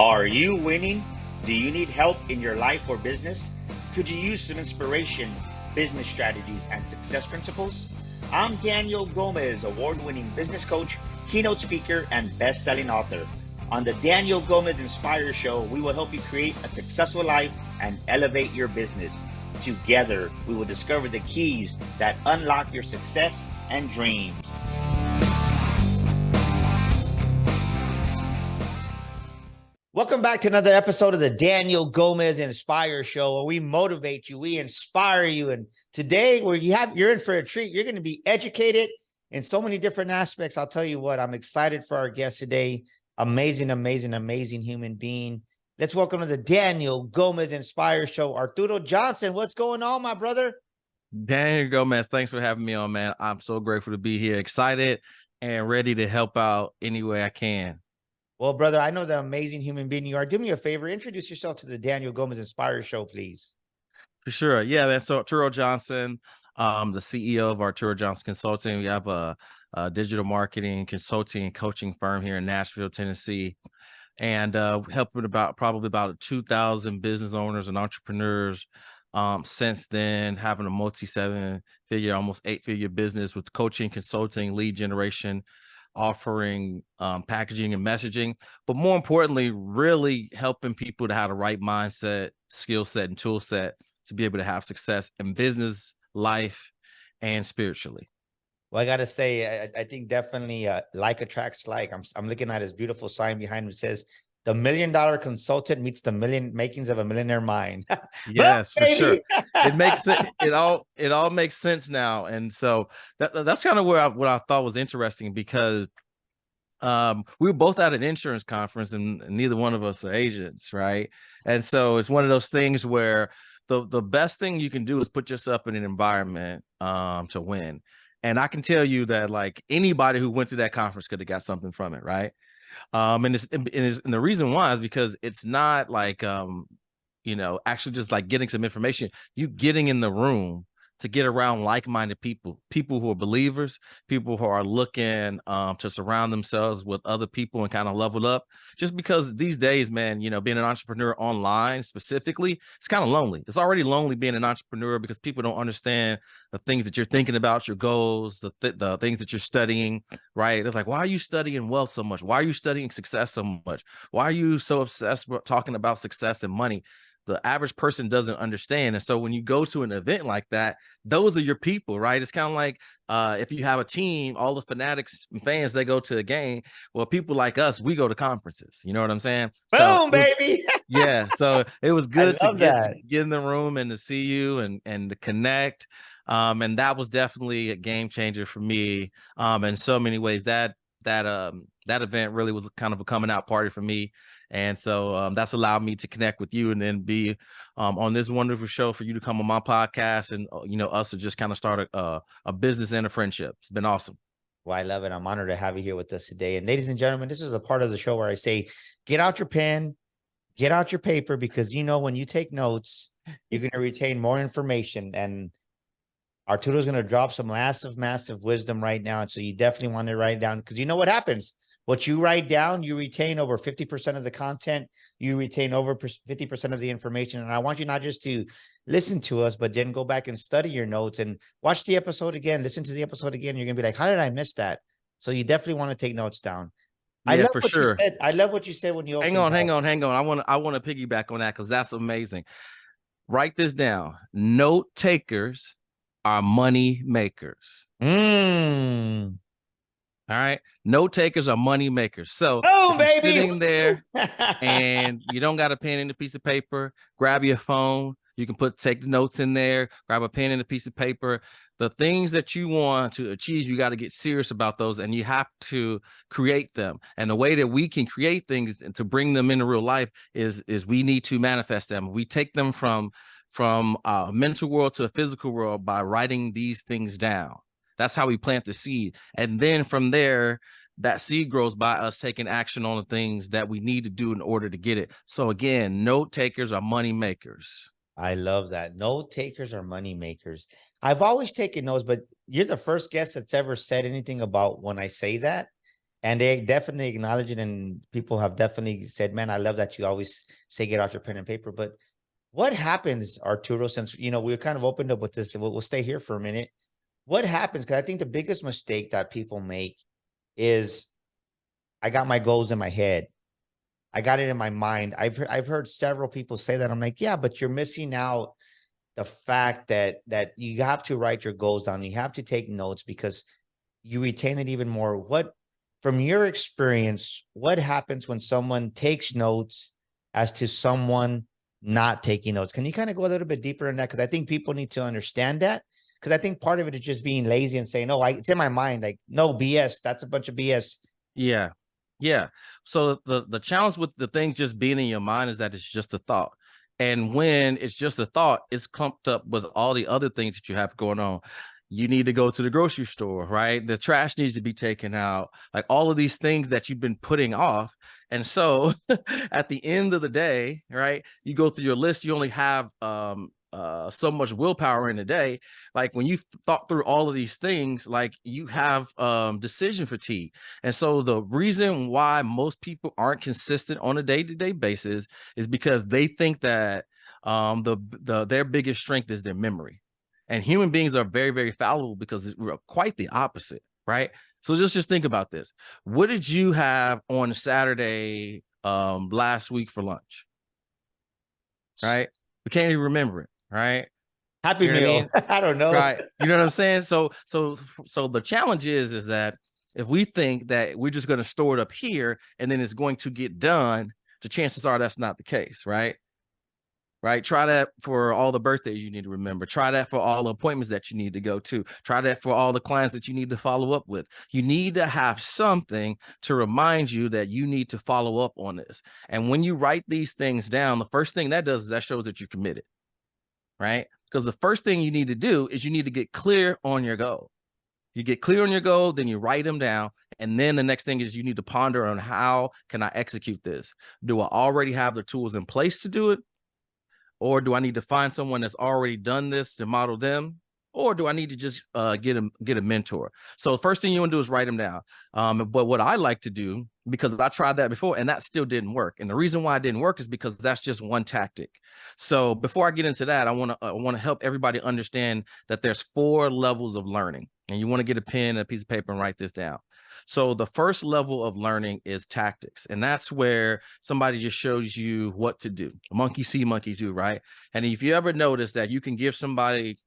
Are you winning? Do you need help in your life or business? Could you use some inspiration, business strategies, and success principles? I'm Daniel Gomez, award-winning business coach, keynote speaker, and best-selling author. On the Daniel Gomez Inspire Show, we will help you create a successful life and elevate your business. Together, we will discover the keys that unlock your success and dreams. Welcome back to another episode of the Daniel Gomez Inspire Show, where we motivate you, we inspire you. And today, you're in for a treat. You're going to be educated in so many different aspects. I'll tell you what, I'm excited for our guest today. Amazing, amazing, amazing human being. Let's welcome to the Daniel Gomez Inspire Show, Arturo Johnson. What's going on, my brother? Daniel Gomez, thanks for having me on, man. I'm so grateful to be here, excited and ready to help out any way I can. Well, brother, I know the amazing human being you are. Do me a favor, introduce yourself to the Daniel Gomez Inspire Show, please. For sure. Yeah, man. So Arturo Johnson, the CEO of Arturo Johnson Consulting. We have a digital marketing, consulting, and coaching firm here in Nashville, Tennessee. And helping probably about 2,000 business owners and entrepreneurs since then, having a multi-7-figure, almost 8-figure business with coaching, consulting, lead generation, offering packaging and messaging, but more importantly, really helping people to have the right mindset, skill set, and tool set to be able to have success in business, life, and spiritually. Well, I got to say, I think definitely like attracts like. I'm looking at his beautiful sign behind him. It says, "The $1 Million Consultant meets the makings of a millionaire mind." Yes, for sure. It makes it all makes sense now. And so that's kind of what I thought was interesting, because we were both at an insurance conference and neither one of us are agents, right? And so it's one of those things where the best thing you can do is put yourself in an environment to win. And I can tell you that, like, anybody who went to that conference could have got something from it, right? And the reason why is because it's not like actually just like getting some information. You getting in the room to get around like-minded people who are believers, people who are looking to surround themselves with other people and kind of level up. Just because these days, man, being an entrepreneur online specifically, it's kind of lonely. It's already lonely being an entrepreneur because people don't understand the things that you're thinking about, your goals, the things that you're studying, right? It's like, why are you studying wealth so much? Why are you studying success so much? Why are you so obsessed with talking about success and money? The average person doesn't understand. And so when you go to an event like that, those are your people, right? It's kind of like if you have a team, all the fanatics and fans, they go to a game. Well, people like us, we go to conferences. You know what I'm saying? Boom, baby. Yeah. So it was good to get in the room and to see you and to connect. And that was definitely a game changer for me in so many ways. That event really was kind of a coming out party for me. And so that's allowed me to connect with you and then be on this wonderful show for you to come on my podcast and, us to just kind of start a business and a friendship. It's been awesome. Well, I love it. I'm honored to have you here with us today. And ladies and gentlemen, this is a part of the show where I say, get out your pen, get out your paper, because, when you take notes, you're going to retain more information. And Arturo's going to drop some massive, massive wisdom right now. And so you definitely want to write it down, because you know what happens. What you write down, you retain over 50% of the content. You retain over 50% of the information. And I want you not just to listen to us, but then go back and study your notes and watch the episode again, listen to the episode again. You're going to be like, how did I miss that? So you definitely want to take notes down. Yeah, I love for what sure. you said. I love what you said when you hang on. I want to piggyback on that, because that's amazing. Write this down. Note takers are money makers. All right. Note takers are money makers. So if you're sitting there and you don't got a pen and a piece of paper, grab your phone. You can take the notes in there, grab a pen and a piece of paper. The things that you want to achieve, you got to get serious about those, and you have to create them. And the way that we can create things and to bring them into real life is we need to manifest them. We take them from a mental world to a physical world by writing these things down. That's how we plant the seed. And then from there, that seed grows by us taking action on the things that we need to do in order to get it. So again, note takers are money makers. I love that. Note takers are money makers. I've always taken notes, but you're the first guest that's ever said anything about when I say that. And they definitely acknowledge it. And people have definitely said, man, I love that you always say, get out your pen and paper. But what happens, Arturo, since, we're kind of opened up with this, we'll stay here for a minute. What happens? Because I think the biggest mistake that people make is, I got my goals in my head. I got it in my mind. I've heard several people say that. I'm like, yeah, but you're missing out the fact that you have to write your goals down. You have to take notes because you retain it even more. What, from your experience, what happens when someone takes notes as to someone not taking notes? Can you kind of go a little bit deeper in that? Because I think people need to understand that. Because I think part of it is just being lazy and saying, no, it's in my mind. Like, no, BS. That's a bunch of BS. Yeah. Yeah. So the challenge with the things just being in your mind is that it's just a thought. And when it's just a thought, it's clumped up with all the other things that you have going on. You need to go to the grocery store, right? The trash needs to be taken out, like all of these things that you've been putting off. And so at the end of the day, right, you go through your list, you only have so much willpower in a day. Like when you thought through all of these things, like you have decision fatigue. And so the reason why most people aren't consistent on a day-to-day basis is because they think that their biggest strength is their memory. And human beings are very, very fallible because we're quite the opposite, right? So just think about this. What did you have on Saturday last week for lunch? Right? We can't even remember it, right? Happy You know Meal. what I mean? I don't know. Right. You know what I'm saying? So the challenge is that if we think that we're just going to store it up here and then it's going to get done, the chances are that's not the case, right? Right. Try that for all the birthdays you need to remember. Try that for all the appointments that you need to go to. Try that for all the clients that you need to follow up with. You need to have something to remind you that you need to follow up on this. And when you write these things down, the first thing that does is that shows that you're committed, right? Because the first thing you need to do is you need to get clear on your goal. You get clear on your goal, then you write them down. And then the next thing is you need to ponder on, how can I execute this? Do I already have the tools in place to do it? Or do I need to find someone that's already done this to model them? Or do I need to just get a mentor? So the first thing you want to do is write them down. But what I like to do, because I tried that before and that still didn't work. And the reason why it didn't work is because that's just one tactic. So before I get into that, I want to help everybody understand that there's 4 levels of learning. And you want to get a pen and a piece of paper and write this down. So the first level of learning is tactics. And that's where somebody just shows you what to do. Monkey see, monkey do, right? And if you ever notice that you can give somebody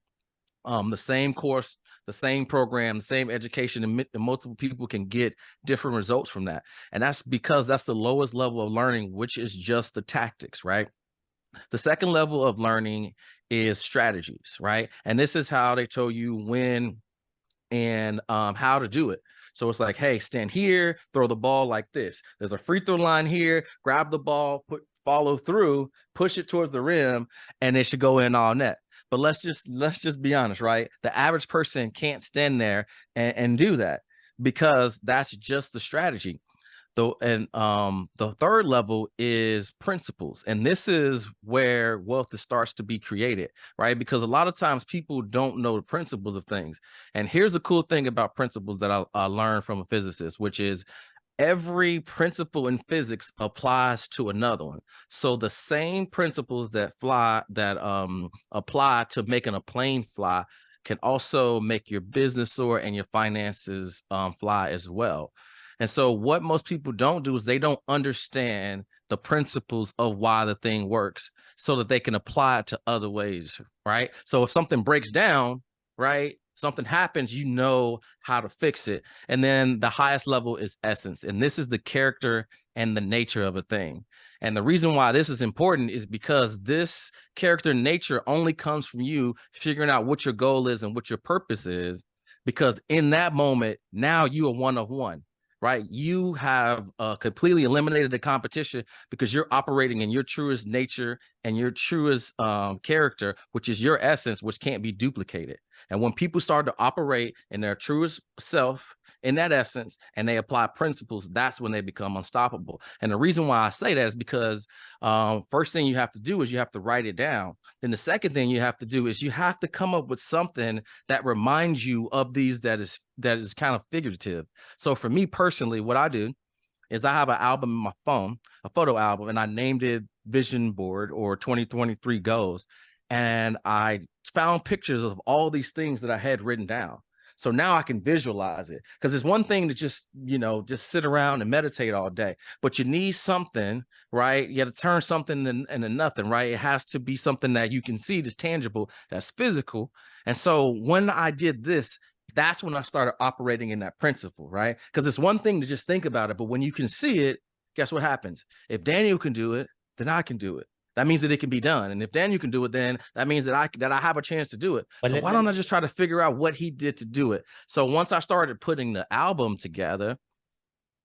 the same course, the same program, the same education, and multiple people can get different results from that. And that's because that's the lowest level of learning, which is just the tactics, right? The second level of learning is strategies, right? And this is how they tell you when and how to do it. So it's like, hey, stand here, throw the ball like this. There's a free throw line here, grab the ball, follow through, push it towards the rim, and it should go in all net. But let's just be honest, right? The average person can't stand there and do that because that's just the strategy. The third level is principles. And this is where wealth starts to be created, right? Because a lot of times people don't know the principles of things. And here's the cool thing about principles that I learned from a physicist, which is every principle in physics applies to another one. So the same principles that apply to making a plane fly can also make your business soar and your finances fly as well. And so what most people don't do is they don't understand the principles of why the thing works so that they can apply it to other ways, right? So if something breaks down, right, something happens, you know how to fix it. And then the highest level is essence. And this is the character and the nature of a thing. And the reason why this is important is because this character and nature only comes from you figuring out what your goal is and what your purpose is. Because in that moment, now you are one of one. Right? You have completely eliminated the competition because you're operating in your truest nature and your truest character, which is your essence, which can't be duplicated. And when people start to operate in their truest self, in that essence, and they apply principles, that's when they become unstoppable. And the reason why I say that is because first thing you have to do is you have to write it down. Then the second thing you have to do is you have to come up with something that reminds you of these that is kind of figurative. So for me personally, what I do is I have an album in my phone, a photo album, and I named it Vision Board or 2023 Goals. And I found pictures of all these things that I had written down. So now I can visualize it, because it's one thing to just, just sit around and meditate all day, but you need something, right? You have to turn something into nothing, right? It has to be something that you can see, that's tangible, that's physical. And so when I did this, that's when I started operating in that principle, right? Because it's one thing to just think about it, but when you can see it, guess what happens? If Daniel can do it, then I can do it. That means that it can be done. And if Daniel can do it, then that means that I have a chance to do it. But so why don't I just try to figure out what he did to do it? So once I started putting the album together,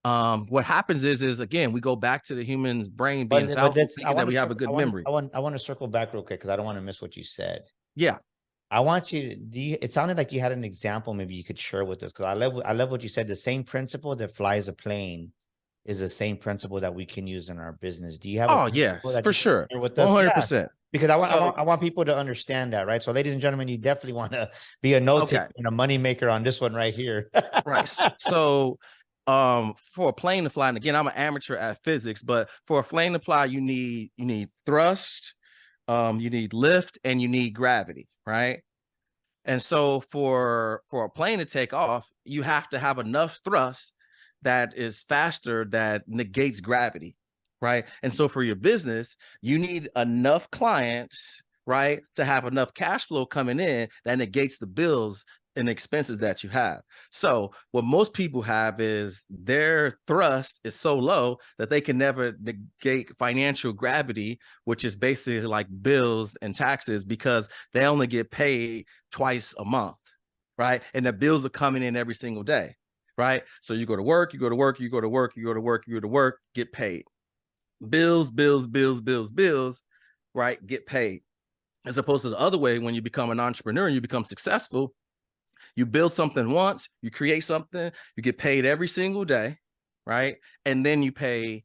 what happens is again, we go back to the human's brain being fallible, thinking that we have a good memory. I want to circle back real quick because I don't want to miss what you said. Yeah. I want you to, it sounded like you had an example maybe you could share with us, because I love what you said. The same principle that flies a plane is the same principle that we can use in our business. Do you have? Oh, yeah, for sure. 100%. Yeah. Because I want people to understand that, right? So, ladies and gentlemen, you definitely want to be a note taker and a money maker on this one right here. Right. So, for a plane to fly, and again, I'm an amateur at physics, but for a plane to fly, you need thrust, you need lift, and you need gravity, right? And so for a plane to take off, you have to have enough thrust that is faster, that negates gravity, right? And so for your business, you need enough clients, right, to have enough cash flow coming in that negates the bills and expenses that you have. So what most people have is their thrust is so low that they can never negate financial gravity, which is basically like bills and taxes, because they only get paid twice a month, right? And the bills are coming in every single day, right? So you go to work, you go to work, you go to work, you go to work, you go to work, get paid. Bills, right? Get paid. As opposed to the other way, when you become an entrepreneur and you become successful, you build something once, you create something, you get paid every single day, right? And then you pay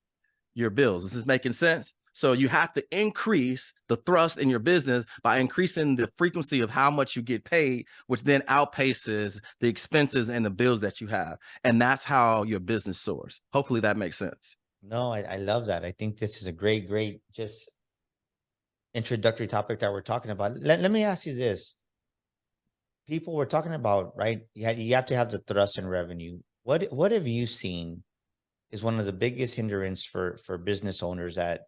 your bills. This is making sense? So you have to increase the thrust in your business by increasing the frequency of how much you get paid, which then outpaces the expenses and the bills that you have. And that's how your business soars. Hopefully that makes sense. No, I love that. I think this is a great just introductory topic that we're talking about. Let me ask you this. People were talking about, right? You have to have the thrust in revenue. What have you seen is one of the biggest hindrance for business owners, that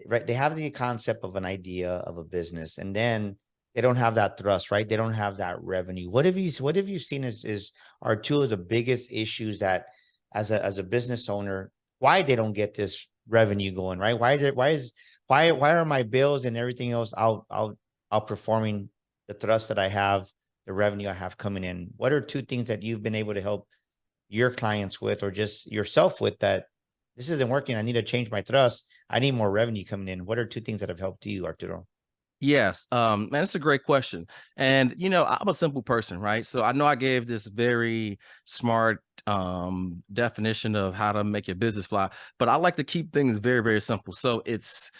right, they have the concept of an idea of a business, and then they don't have that thrust, right? They don't have that revenue. What have you seen are two of the biggest issues that as a business owner, why they don't get this revenue going, right? Why are my bills and everything else outperforming the thrust that I have, the revenue I have coming in? What are two things that you've been able to help your clients with, or just yourself with, that this isn't working, I need to change my thrust, I need more revenue coming in? What are two things that have helped you, Arturo? Yes. Man, that's a great question. And, I'm a simple person, right? So I know I gave this very smart definition of how to make your business fly, but I like to keep things very, very simple. So it's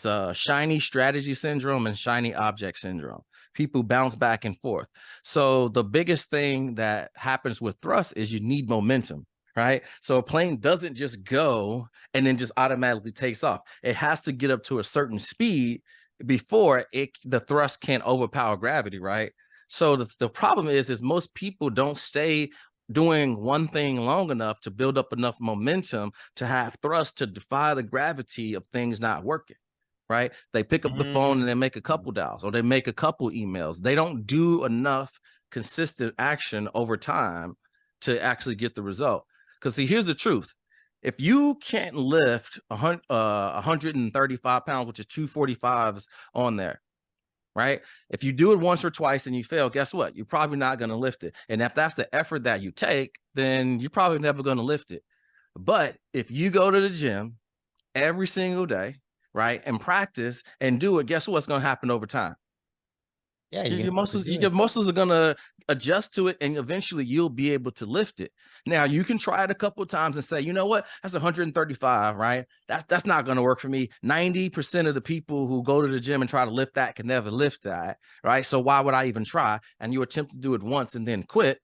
a shiny strategy syndrome and shiny object syndrome. People bounce back and forth. So the biggest thing that happens with thrust is you need momentum, right? So a plane doesn't just go and then just automatically takes off. It has to get up to a certain speed before the thrust can't overpower gravity, right? So the problem is most people don't stay doing one thing long enough to build up enough momentum to have thrust to defy the gravity of things not working, right? They pick up the phone and they make a couple dials, or they make a couple emails. They don't do enough consistent action over time to actually get the result. Because see, here's the truth. If you can't lift 135 pounds, which is 245s on there, right? If you do it once or twice and you fail, guess what? You're probably not going to lift it. And if that's the effort that you take, then you're probably never going to lift it. But if you go to the gym every single day, right, and practice and do it, guess what's going to happen over time? Yeah, Your muscles, do your it. muscles are gonna adjust to it, and eventually you'll be able to lift it. Now you can try it a couple of times and say, you know what, that's 135, right? That's not gonna work for me. 90% of the people who go to the gym and try to lift that can never lift that, right? So why would I even try? And you attempt to do it once and then quit.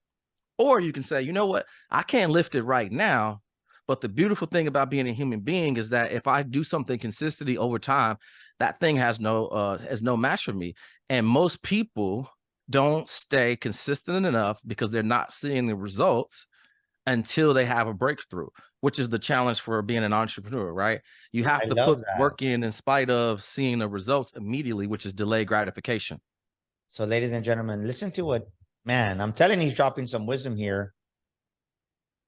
Or you can say, you know what, I can't lift it right now. But the beautiful thing about being a human being is that if I do something consistently over time, that thing has no match for me. And most people don't stay consistent enough because they're not seeing the results until they have a breakthrough, which is the challenge for being an entrepreneur, right? You have I to love put that. work in spite of seeing the results immediately, which is delayed gratification. So, ladies and gentlemen, listen to what, man, I'm telling you, he's dropping some wisdom here.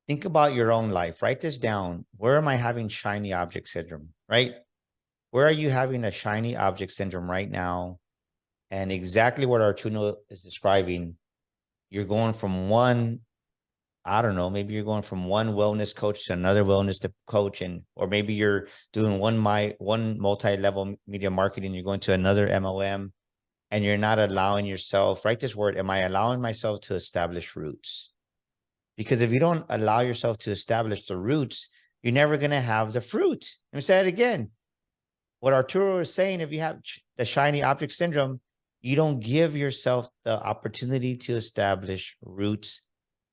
Think about your own life. Write this down. Where am I having shiny object syndrome, right? Where are you having a shiny object syndrome right now? And exactly what Arturo is describing, you're going from one, I don't know, maybe you're going from one wellness coach to another wellness coach, and or maybe you're doing one multi-level media marketing, you're going to another MLM, and you're not allowing yourself, write this word, am I allowing myself to establish roots? Because if you don't allow yourself to establish the roots, you're never going to have the fruit. Let me say it again. What Arturo is saying, if you have the shiny object syndrome, you don't give yourself the opportunity to establish roots,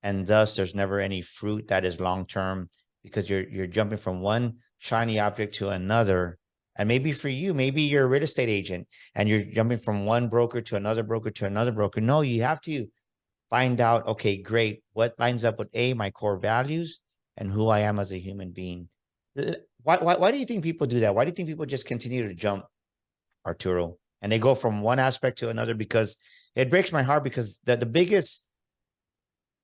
and thus there's never any fruit that is long term, because you're jumping from one shiny object to another. And maybe for you, maybe you're a real estate agent and you're jumping from one broker to another broker to another broker. No, you have to find out, okay, great, what lines up with my core values and who I am as a human being. Why do you think people do that? Why do you think people just continue to jump, Arturo, and they go from one aspect to another? Because it breaks my heart, because the biggest,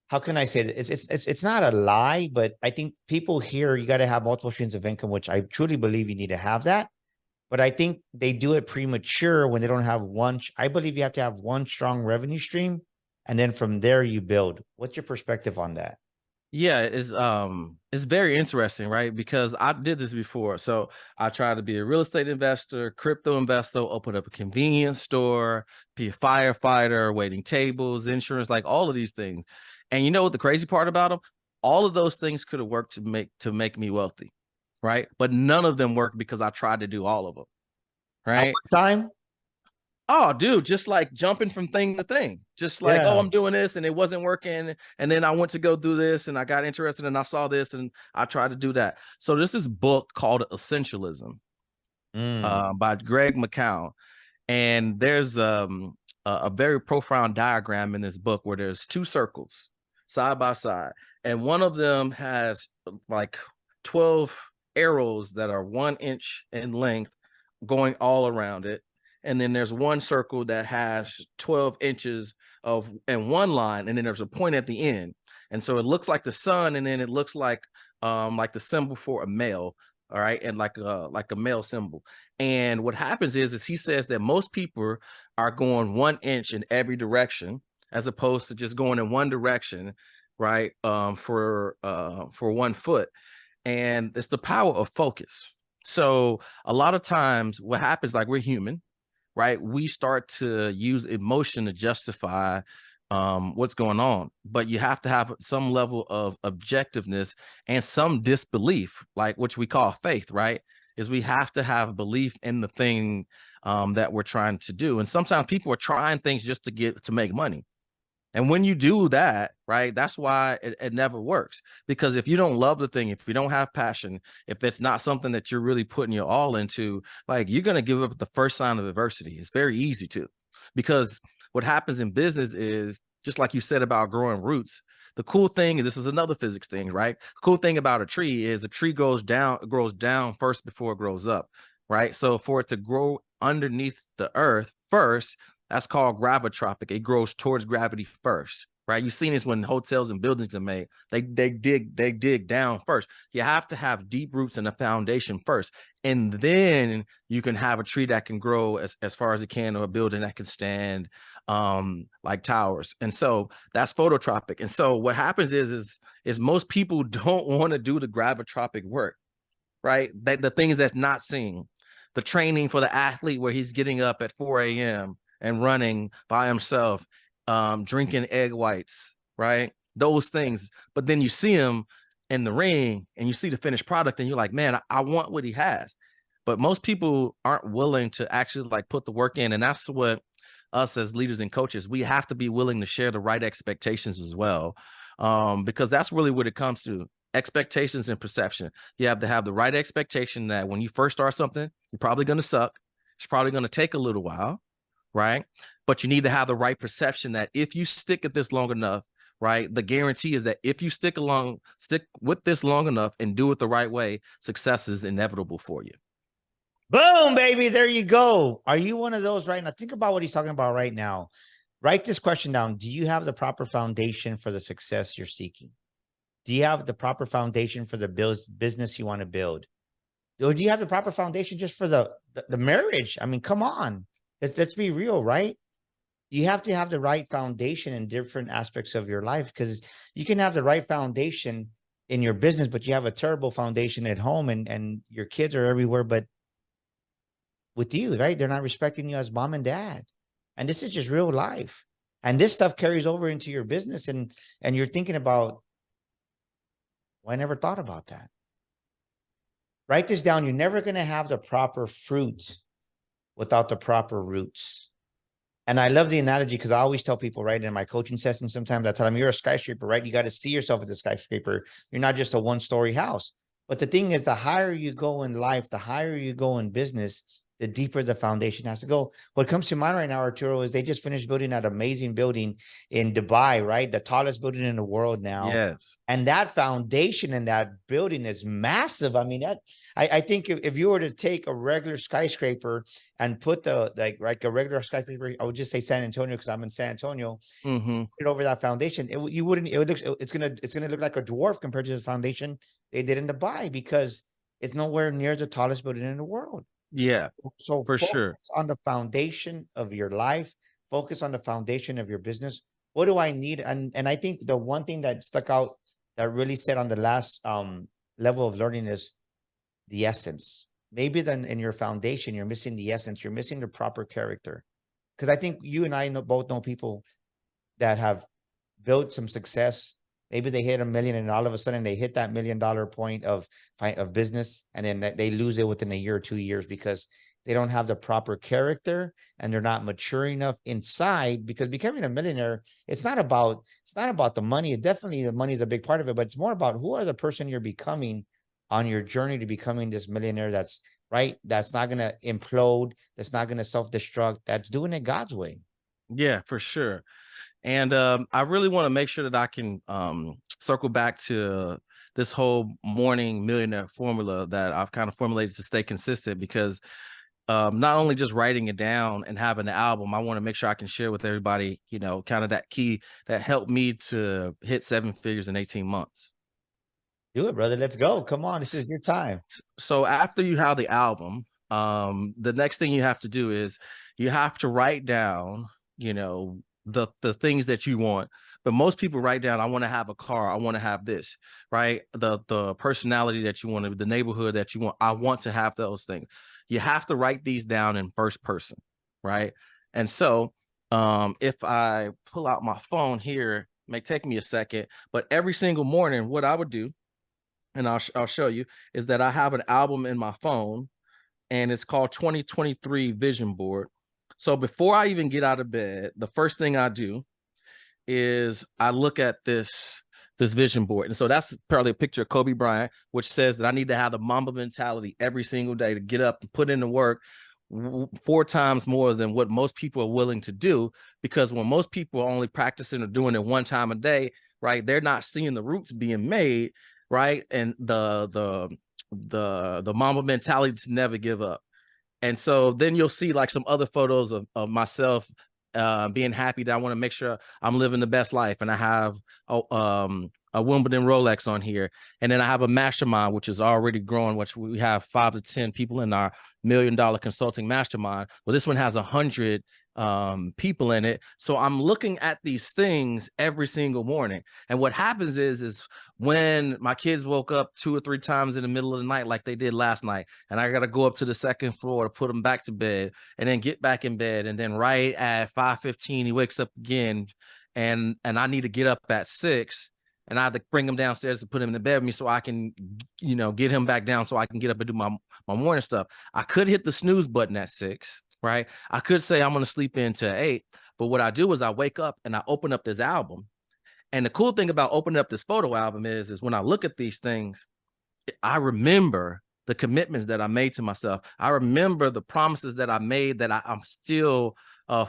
how can I say that? It's not a lie, but I think people hear you got to have multiple streams of income, which I truly believe you need to have that. But I think they do it premature when they don't have one. I believe you have to have one strong revenue stream, and then from there you build. What's your perspective on that? Yeah, it's very interesting, right? Because I did this before. So I tried to be a real estate investor, crypto investor, open up a convenience store, be a firefighter, waiting tables, insurance, like all of these things. And you know what the crazy part about them? All of those things could have worked to make me wealthy, right? But none of them worked because I tried to do all of them, At right? one time? Oh, dude, just like jumping from thing to thing, just like, oh, Yeah. I'm doing this and it wasn't working. And then I went to go do this and I got interested and I saw this and I tried to do that. So this is book called Essentialism Mm. by Greg McCown. And there's a very profound diagram in this book where there's two circles side by side. And one of them has like 12 arrows that are 1 inch in length going all around it. And then there's one circle that has 12 inches of in one line, and then there's a point at the end. And so it looks like the sun, and then it looks like the symbol for a male, all right, and like a male symbol. And what happens is he says that most people are going 1 inch in every direction, as opposed to just going in one direction, right? For 1 foot. And it's the power of focus. So a lot of times what happens, like we're human, right? We start to use emotion to justify what's going on, but you have to have some level of objectiveness and some disbelief, like which we call faith, right? Is we have to have belief in the thing that we're trying to do. And sometimes people are trying things just to make money. And when you do that, right, that's why it never works. Because if you don't love the thing, if you don't have passion, if it's not something that you're really putting your all into, like you're going to give up at the first sign of adversity. It's very easy to. Because what happens in business is, just like you said about growing roots, the cool thing, and this is another physics thing, right? The cool thing about a tree is a tree grows down first before it grows up, right? So for it to grow underneath the earth first, that's called gravitropic. It grows towards gravity first, right? You've seen this when hotels and buildings are made. They dig down first. You have to have deep roots in the foundation first, and then you can have a tree that can grow as far as it can, or a building that can stand like towers. And so that's phototropic. And so what happens is most people don't want to do the gravitropic work, right? The things that's not seen. The training for the athlete where he's getting up at 4 a.m., and running by himself, drinking egg whites, right? Those things. But then you see him in the ring and you see the finished product and you're like, man, I want what he has. But most people aren't willing to actually like put the work in. And that's what us as leaders and coaches, we have to be willing to share the right expectations as well. Because that's really what it comes to: expectations and perception. You have to have the right expectation that when you first start something, you're probably going to suck. It's probably going to take a little while, right? But you need to have the right perception that if you stick at this long enough, right, the guarantee is that if you stick with this long enough and do it the right way, success is inevitable for you. Boom, baby. There you go. Are you one of those right now? Think about what he's talking about right now. Write this question down. Do you have the proper foundation for the success you're seeking? Do you have the proper foundation for the business you want to build? Or do you have the proper foundation just for the marriage? I mean, come on. Let's be real, right? You have to have the right foundation in different aspects of your life, because you can have the right foundation in your business, but you have a terrible foundation at home and your kids are everywhere, but with you, right? They're not respecting you as mom and dad. And this is just real life. And this stuff carries over into your business, and you're thinking about, well, I never thought about that. Write this down. You're never going to have the proper fruit without the proper roots. And I love the analogy, because I always tell people, right, in my coaching sessions, sometimes I tell them, you're a skyscraper, right? You got to see yourself as a skyscraper. You're not just a one-story house. But the thing is, the higher you go in life, the higher you go in business, the deeper the foundation has to go. What comes to mind right now, Arturo, is they just finished building that amazing building in Dubai, right? The tallest building in the world now. Yes. And that foundation in that building is massive. I mean, I think if you were to take a regular skyscraper and put the like a regular skyscraper, I would just say San Antonio, because I'm in San Antonio, put it over that foundation, it's gonna look like a dwarf compared to the foundation they did in Dubai, because it's nowhere near the tallest building in the world. Yeah, So for sure. focus on the foundation of your life, focus on the foundation of your business. What do I need? And I think the one thing that stuck out, that really said on the last level of learning, is the essence. Maybe then in your foundation, you're missing the essence, you're missing the proper character. Because I think you and I both know people that have built some success. Maybe they hit $1 million, and all of a sudden they hit that $1 million point of business, and then they lose it within a year or 2 years, because they don't have the proper character and they're not mature enough inside. Because becoming a millionaire, it's not about the money. Definitely the money is a big part of it, but it's more about who are the person you're becoming on your journey to becoming this millionaire that's right, that's not going to implode, that's not going to self-destruct, that's doing it God's way. Yeah, for sure. And I really want to make sure that I can circle back to this whole morning millionaire formula that I've kind of formulated to stay consistent, because not only just writing it down and having the album, I want to make sure I can share with everybody, you know, kind of that key that helped me to hit 7 figures in 18 months. Do it, brother. Let's go. Come on. This is your time. So after you have the album, the next thing you have to do is you have to write down, you know, the things that you want. But most people write down, I want to have a car, I want to have this, right? The personality that you want, the neighborhood that you want, I want to have those things. You have to write these down in first person, right? And so if I pull out my phone here, it may take me a second, but every single morning, what I would do, and I'll show you, is that I have an album in my phone, and it's called 2023 Vision Board. So before I even get out of bed, the first thing I do is I look at this vision board. And so that's probably a picture of Kobe Bryant, which says that I need to have the Mamba mentality every single day to get up and put in the work 4 times more than what most people are willing to do. Because when most people are only practicing or doing it 1 time a day, right, they're not seeing the roots being made, right? And the Mamba mentality to never give up. And so then you'll see like some other photos of myself being happy that I want to make sure I'm living the best life. And I have a a Wimbledon Rolex on here. And then I have a mastermind, which is already growing, which we have 5 to 10 people in our $1 million consulting mastermind. Well, this one has 100 people in it. So I'm looking at these things every single morning. And what happens is when my kids woke up 2 or 3 times in the middle of the night, like they did last night, and I got to go up to the second floor to put them back to bed and then get back in bed. And then right at 5:15, he wakes up again, and I need to get up at 6, and I have to bring him downstairs to put him in the bed with me so I can, get him back down so I can get up and do my morning stuff. I could hit the snooze button at 6, right? I could say I'm going to sleep into 8, but what I do is I wake up and I open up this album. And the cool thing about opening up this photo album is when I look at these things, I remember the commitments that I made to myself. I remember the promises that I made that I'm still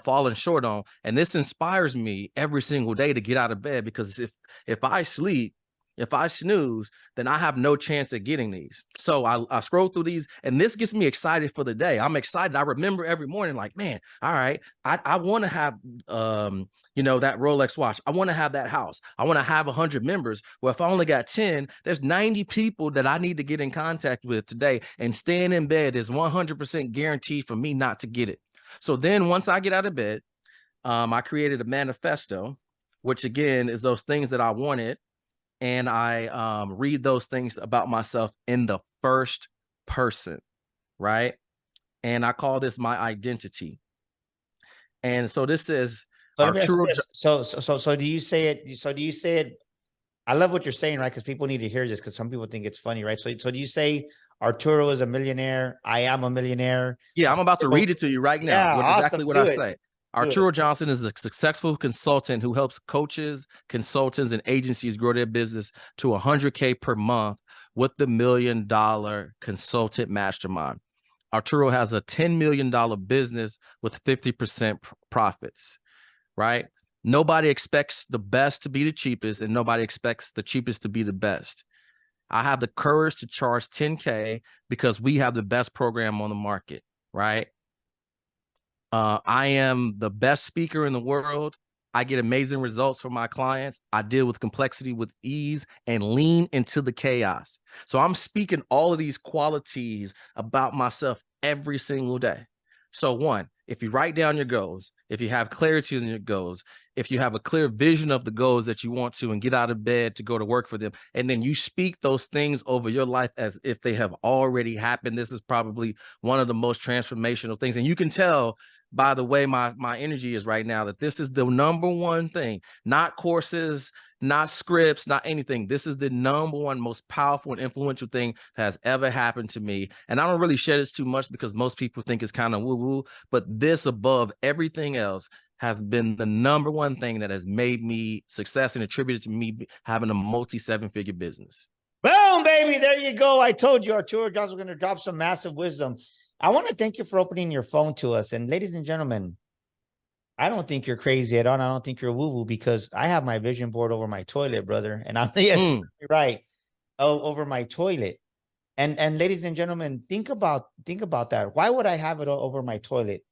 falling short on. And this inspires me every single day to get out of bed, because if I sleep, if I snooze, then I have no chance at getting these. So I scroll through these, and this gets me excited for the day. I'm excited. I remember every morning, like, man, all right, I want to have, that Rolex watch. I want to have that house. I want to have 100 members. Well, if I only got 10, there's 90 people that I need to get in contact with today. And staying in bed is 100% guaranteed for me not to get it. So then once I get out of bed, I created a manifesto, which again is those things that I wanted. And I read those things about myself in the first person, right? And I call this my identity. And so this is Arturo. So do you say it? So do you say it? I love what you're saying, right? Because people need to hear this, because some people think it's funny, right? So do you say Arturo is a millionaire? I am a millionaire. Yeah, I'm about to read it to you right now. Yeah, awesome. Exactly what I say. Arturo Johnson is a successful consultant who helps coaches, consultants, and agencies grow their business to $100K per month with the $1 million consultant mastermind. Arturo has a $10 million business with 50% profits, right? Nobody expects the best to be the cheapest, and nobody expects the cheapest to be the best. I have the courage to charge $10K because we have the best program on the market, right? I am the best speaker in the world. I get amazing results from my clients. I deal with complexity with ease and lean into the chaos. So I'm speaking all of these qualities about myself every single day. So one, if you write down your goals, if you have clarity in your goals, if you have a clear vision of the goals that you want to and get out of bed to go to work for them, and then you speak those things over your life as if they have already happened, this is probably one of the most transformational things. And you can tell by the way my energy is right now that this is the number one thing, not courses, not scripts, not anything. This is the number one most powerful and influential thing that has ever happened to me. And I don't really share this too much because most people think it's kind of woo-woo, but this above everything else has been the number one thing that has made me success and attributed to me having a multi-7-figure business. Boom, baby. There you go. I told you Arturo Johnson was going to drop some massive wisdom. I want to thank you for opening your phone to us. And ladies and gentlemen, I don't think you're crazy at all. I don't think you're woo-woo, because I have my vision board over my toilet, brother. And I'm yes, right. Over my toilet. And ladies and gentlemen, think about that. Why would I have it over my toilet?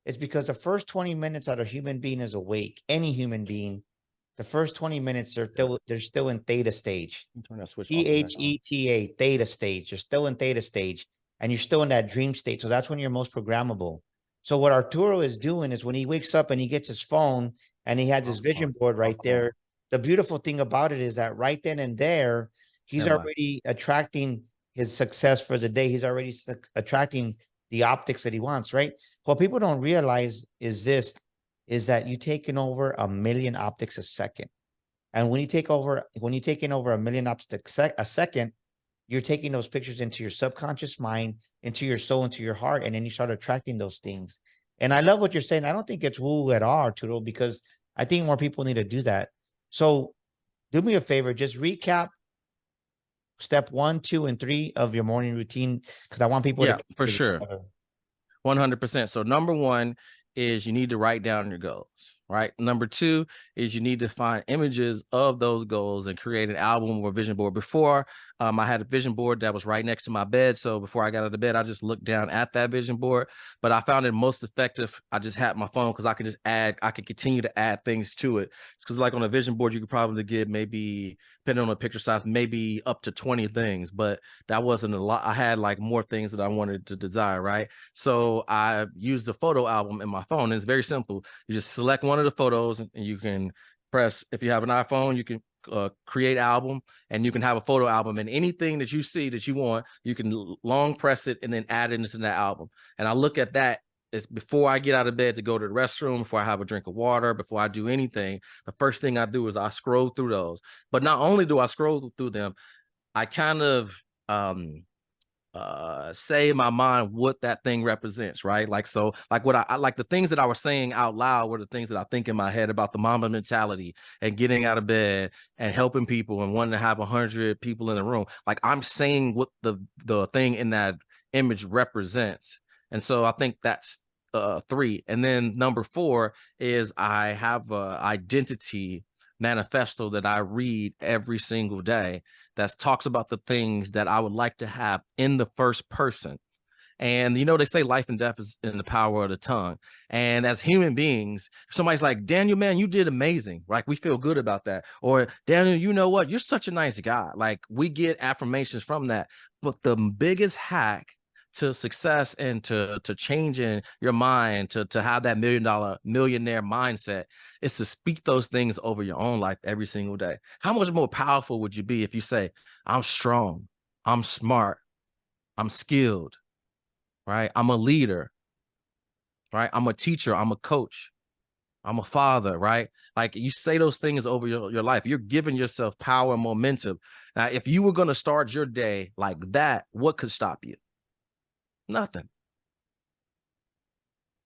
It's because the first 20 minutes that a human being is awake, any human being, the first 20 minutes they're still in theta stage. THETA, theta stage. You're still in theta stage, and you're still in that dream state. So that's when you're most programmable. So what Arturo is doing is when he wakes up and he gets his phone and he has his vision board right there, the beautiful thing about it is that right then and there, he's already attracting his success for the day. He's already attracting the optics that he wants, right? What people don't realize is that you're taking over 1 million optics a second. And when you take in over 1 million optics a second, you're taking those pictures into your subconscious mind, into your soul, into your heart, and then you start attracting those things. And I love what you're saying. I don't think it's woo at all, Arturo, because I think more people need to do that. So do me a favor, just recap step 1, 2, and 3 of your morning routine, because I want people to for sure. 100%. So number 1 is you need to write down your goals. right? Number two is you need to find images of those goals and create an album or vision board. Before, I had a vision board that was right next to my bed. So before I got out of bed, I just looked down at that vision board. But I found it most effective. I just had my phone because I could just add, I could continue to add things to it. Because like on a vision board, you could probably get maybe, depending on the picture size, maybe up to 20 things. But that wasn't a lot. I had like more things that I wanted to desire, right? So I used the photo album in my phone. And it's very simple. You just select one of the photos and you can press, if you have an iPhone, you can create album, and you can have a photo album, and anything that you see that you want, you can long press it and then add it into that album. And I look at that as before I get out of bed to go to the restroom, before I have a drink of water, before I do anything, the first thing I do is I scroll through those. But not only do I scroll through them, I kind of say in my mind what that thing represents, right? Like, so like what I like, the things that I was saying out loud were the things that I think in my head about the Mamba mentality and getting out of bed and helping people and wanting to have 100 people in the room. Like, I'm saying what the thing in that image represents. And so I think that's 3. And then number 4 is I have a identity manifesto that I read every single day that talks about the things that I would like to have in the first person. And, you know, they say life and death is in the power of the tongue. And as human beings, somebody's like, Daniel, man, you did amazing. Like, we feel good about that. Or, Daniel, you know what? You're such a nice guy. Like, we get affirmations from that. But the biggest hack to success and to changing your mind, to have that millionaire mindset, is to speak those things over your own life every single day. How much more powerful would you be if you say, I'm strong, I'm smart, I'm skilled, right? I'm a leader, right? I'm a teacher, I'm a coach, I'm a father, right? Like, you say those things over your life, you're giving yourself power and momentum. Now, if you were going to start your day like that, what could stop you? Nothing.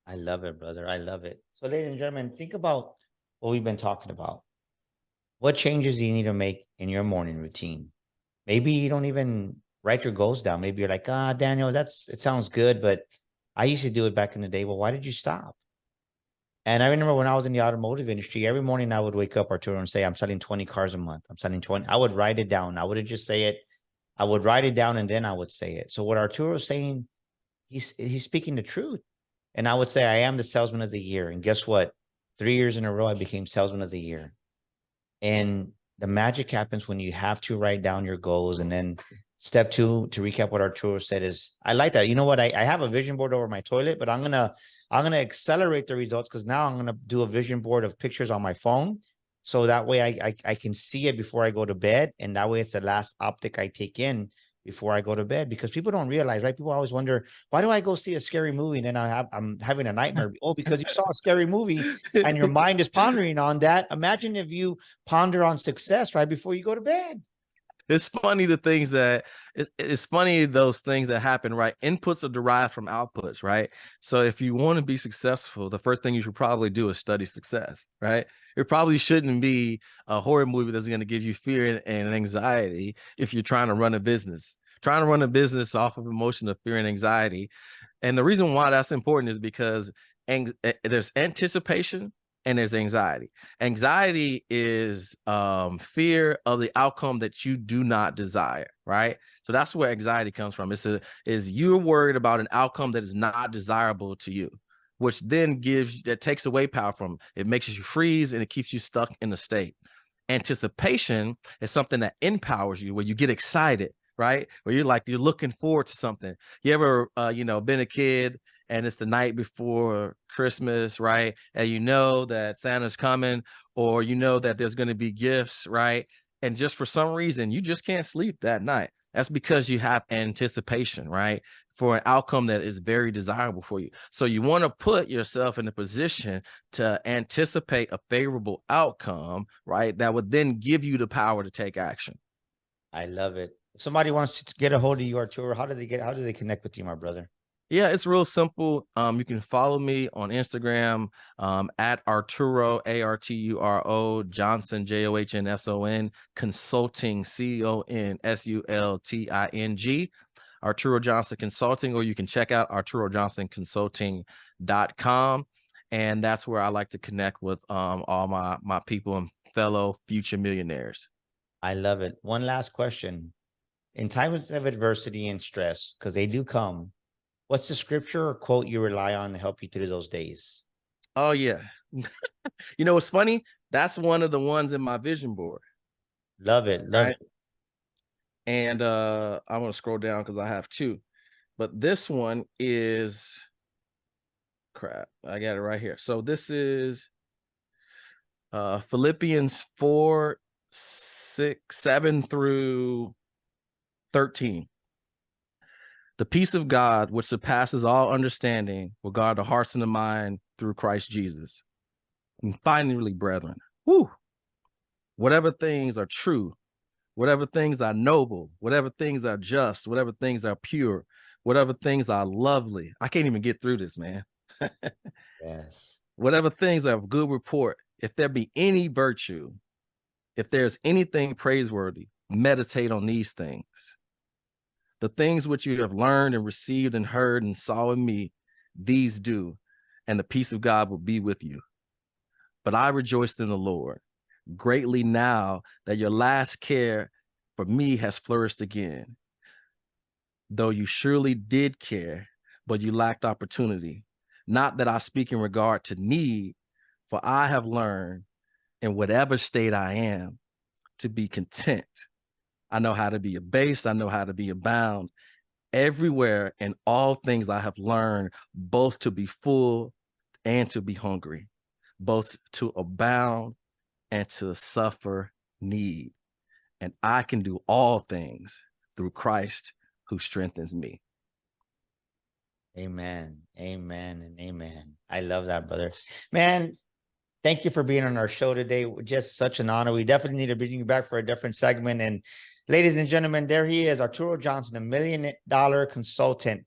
I love it, brother. I love it. So, ladies and gentlemen, think about what we've been talking about. What changes do you need to make in your morning routine? Maybe you don't even write your goals down. Maybe you're like, Daniel, it sounds good, but I used to do it back in the day. Well, why did you stop? And I remember when I was in the automotive industry, every morning I would wake up, Arturo, and say, I'm selling 20 cars a month. I'm selling 20. I would write it down. I wouldn't just say it. I would write it down and then I would say it. So what Arturo's saying, he's speaking the truth. And I would say, I am the salesman of the year. And guess what? 3 years in a row, I became salesman of the year. And the magic happens when you have to write down your goals. And then step 2, to recap what Arturo said, is I like that. You know what? I have a vision board over my toilet, but I'm gonna accelerate the results, because now I'm gonna do a vision board of pictures on my phone. So that way I can see it before I go to bed. And that way it's the last optic I take in before I go to bed, because people don't realize, right? People always wonder, why do I go see a scary movie and then I'm having a nightmare? Oh, because you saw a scary movie and your mind is pondering on that. Imagine if you ponder on success right before you go to bed. It's funny it's funny those things that happen, right? Inputs are derived from outputs, right? So if you want to be successful, the first thing you should probably do is study success, right? It probably shouldn't be a horror movie that's going to give you fear and anxiety if you're trying to run a business. Trying to run a business off of emotion of fear and anxiety. And the reason why that's important is because there's anticipation and there's anxiety. Anxiety is fear of the outcome that you do not desire, right? So that's where anxiety comes from. Is you're worried about an outcome that is not desirable to you, which then takes away power from it. It makes you freeze and it keeps you stuck in a state. Anticipation is something that empowers you, where you get excited, right? Where you're looking forward to something. You ever, been a kid and it's the night before Christmas, right? And you know that Santa's coming, or you know that there's going to be gifts, right? And just for some reason, you just can't sleep that night. That's because you have anticipation, right? For an outcome that is very desirable for you. So you want to put yourself in a position to anticipate a favorable outcome, right? That would then give you the power to take action. I love it. If somebody wants to get a hold of you, Arturo, how do they connect with you, my brother? Yeah, it's real simple. You can follow me on Instagram at Arturo, Arturo Johnson, Johnsson, Consulting, Consulting, Arturo Johnson Consulting, or you can check out ArturoJohnsonConsulting.com. And that's where I like to connect with all my people and fellow future millionaires. I love it. One last question. In times of adversity and stress, because they do come, what's the scripture or quote you rely on to help you through those days? Oh, yeah. You know, what's funny? That's one of the ones in my vision board. Love it. Love Right. it. And I'm going to scroll down because I have two. But this one is crap. I got it right here. So this is Philippians 4:7 through 13. The peace of God, which surpasses all understanding, will guard the hearts and the mind through Christ Jesus. And finally, brethren, whatever things are true, whatever things are noble, whatever things are just, whatever things are pure, whatever things are lovely. I can't even get through this, man. Yes. Whatever things are of good report, if there be any virtue, if there's anything praiseworthy, meditate on these things. The things which you have learned and received and heard and saw in me, these do, and the peace of God will be with you. But I rejoiced in the Lord greatly now that your last care for me has flourished again. Though you surely did care, but you lacked opportunity. Not that I speak in regard to need, for I have learned in whatever state I am to be content. I know how to be abased. I know how to be abound. Everywhere in all things I have learned both to be full and to be hungry, both to abound and to suffer need. And I can do all things through Christ who strengthens me. Amen. Amen and amen. I love that, brother. Man, thank you for being on our show today. Just such an honor. We definitely need to bring you back for a different segment. And ladies and gentlemen, there he is, Arturo Johnson, $1 million consultant.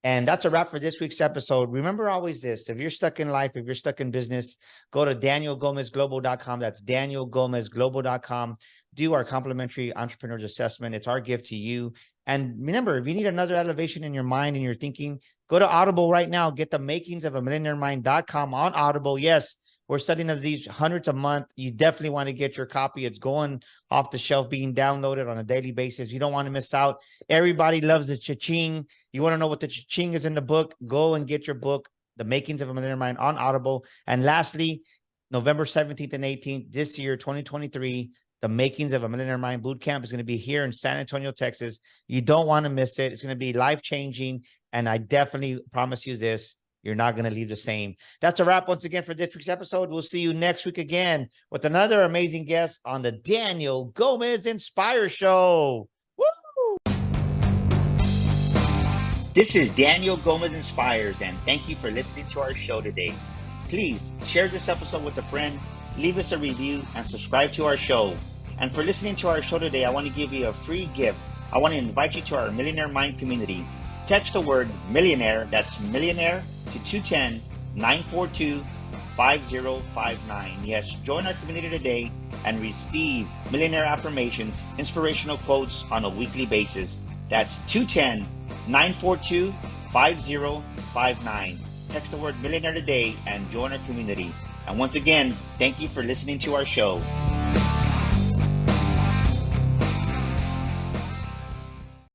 And that's a wrap for this week's episode. Remember always this: if you're stuck in life, if you're stuck in business, go to danielgomezglobal.com. That's danielgomezglobal.com. Do our complimentary entrepreneurs assessment. It's our gift to you. And remember, if you need another elevation in your mind and your thinking, go to Audible right now. Get the makings of a millionairemind.com on Audible. Yes, we're studying of these hundreds a month. You definitely want to get your copy. It's going off the shelf, being downloaded on a daily basis. You don't want to miss out. Everybody loves the cha-ching. You want to know what the cha-ching is in the book? Go and get your book, The Makings of a Millionaire Mind, on Audible. And lastly, November 17th and 18th this year, 2023, The Makings of a Millionaire Mind Boot Camp is going to be here in San Antonio, Texas. You don't want to miss it. It's going to be life-changing. And I definitely promise you this: you're not going to leave the same. That's a wrap once again for this week's episode. We'll see you next week again with another amazing guest on the Daniel Gomez Inspire Show. Woo! This is Daniel Gomez Inspires, and thank you for listening to our show today. Please share this episode with a friend, leave us a review, and subscribe to our show. And for listening to our show today, I want to give you a free gift. I want to invite you to our Millionaire Mind community. Text the word millionaire, that's millionaire, to 210-942-5059. Yes, join our community today and receive millionaire affirmations, inspirational quotes on a weekly basis. That's 210-942-5059. Text the word millionaire today and join our community. And once again, thank you for listening to our show.